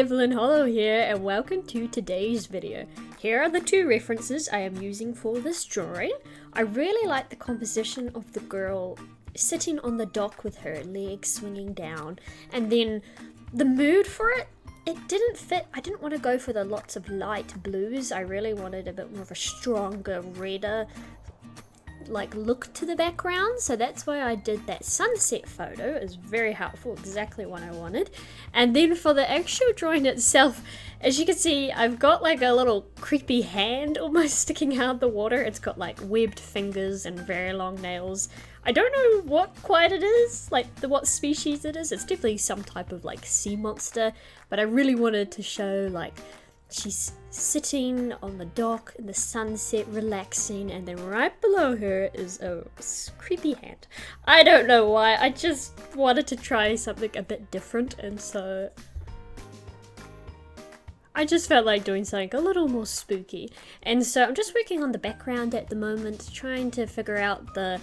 Evelyn Hollow here, and welcome to today's video. Here are the two references I am using for this drawing. I really like the composition of the girl sitting on the dock with her legs swinging down, and then the mood for it didn't fit. I didn't want to go for the lots of light blues. I really wanted a bit more of a stronger, redder look to the background, so that's why I did that sunset photo. It was very helpful, exactly what I wanted. And then for the actual drawing itself, as you can see, I've got like a little creepy hand almost sticking out of the water. It's got like webbed fingers and very long nails. I don't know what quite it is, what species it is. It's definitely some type of like sea monster, but I really wanted to show like she's sitting on the dock in the sunset, relaxing, and then right below her is a creepy hand. I don't know why, I just wanted to try something a bit different, and so I just felt like doing something a little more spooky. And so I'm just working on the background at the moment, trying to figure out the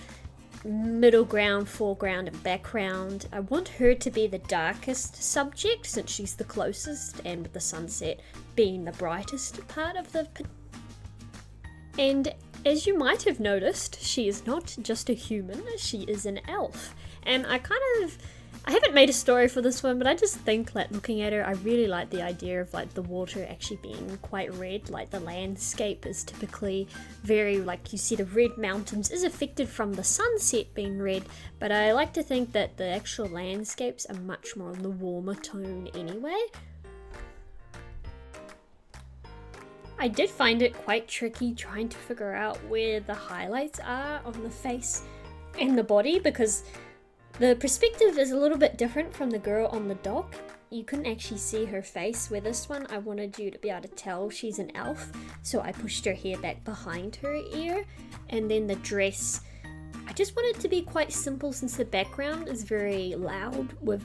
middle ground, foreground, and background. I want her to be the darkest subject since she's the closest, and with the sunset being the brightest part of the... And as you might have noticed, she is not just a human, she is an elf. And I haven't made a story for this one, but I just think like looking at her, I really like the idea of like the water actually being quite red. Like the landscape is typically very, like you see the red mountains is affected from the sunset being red, but I like to think that the actual landscapes are much more on the warmer tone anyway. I did find it quite tricky trying to figure out where the highlights are on the face and the body, because the perspective is a little bit different from the girl on the dock. You couldn't actually see her face. With this one, I wanted you to be able to tell she's an elf, so I pushed her hair back behind her ear. And then the dress, I just wanted it to be quite simple since the background is very loud with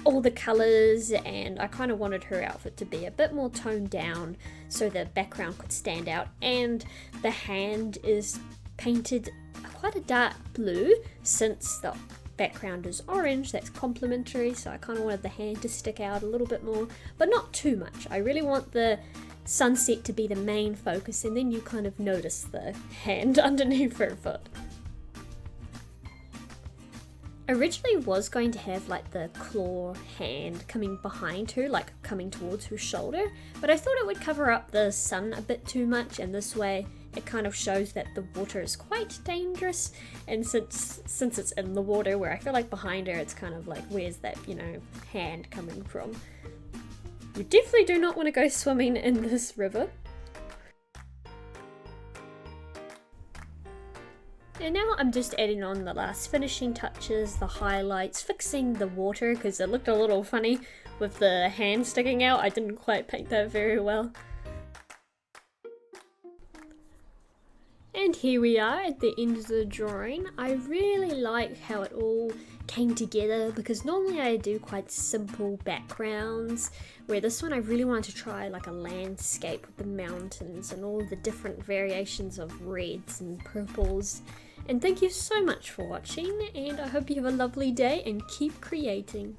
all the colours, and I kind of wanted her outfit to be a bit more toned down so the background could stand out. And the hand is painted quite a dark blue since the background is orange. That's complementary, so I kind of wanted the hand to stick out a little bit more, but not too much. I really want the sunset to be the main focus, and then you kind of notice the hand underneath her foot. Originally was going to have like the claw hand coming behind her, like coming towards her shoulder, but I thought it would cover up the sun a bit too much, and this way it kind of shows that the water is quite dangerous. And since it's in the water, where I feel like behind her it's kind of like, where's that, hand coming from? You definitely do not want to go swimming in this river. And now I'm just adding on the last finishing touches, the highlights, fixing the water because it looked a little funny with the hand sticking out. I didn't quite paint that very well. And here we are at the end of the drawing. I really like how it all came together, because normally I do quite simple backgrounds, where this one I really wanted to try like a landscape with the mountains and all the different variations of reds and purples. And thank you so much for watching, and I hope you have a lovely day and keep creating.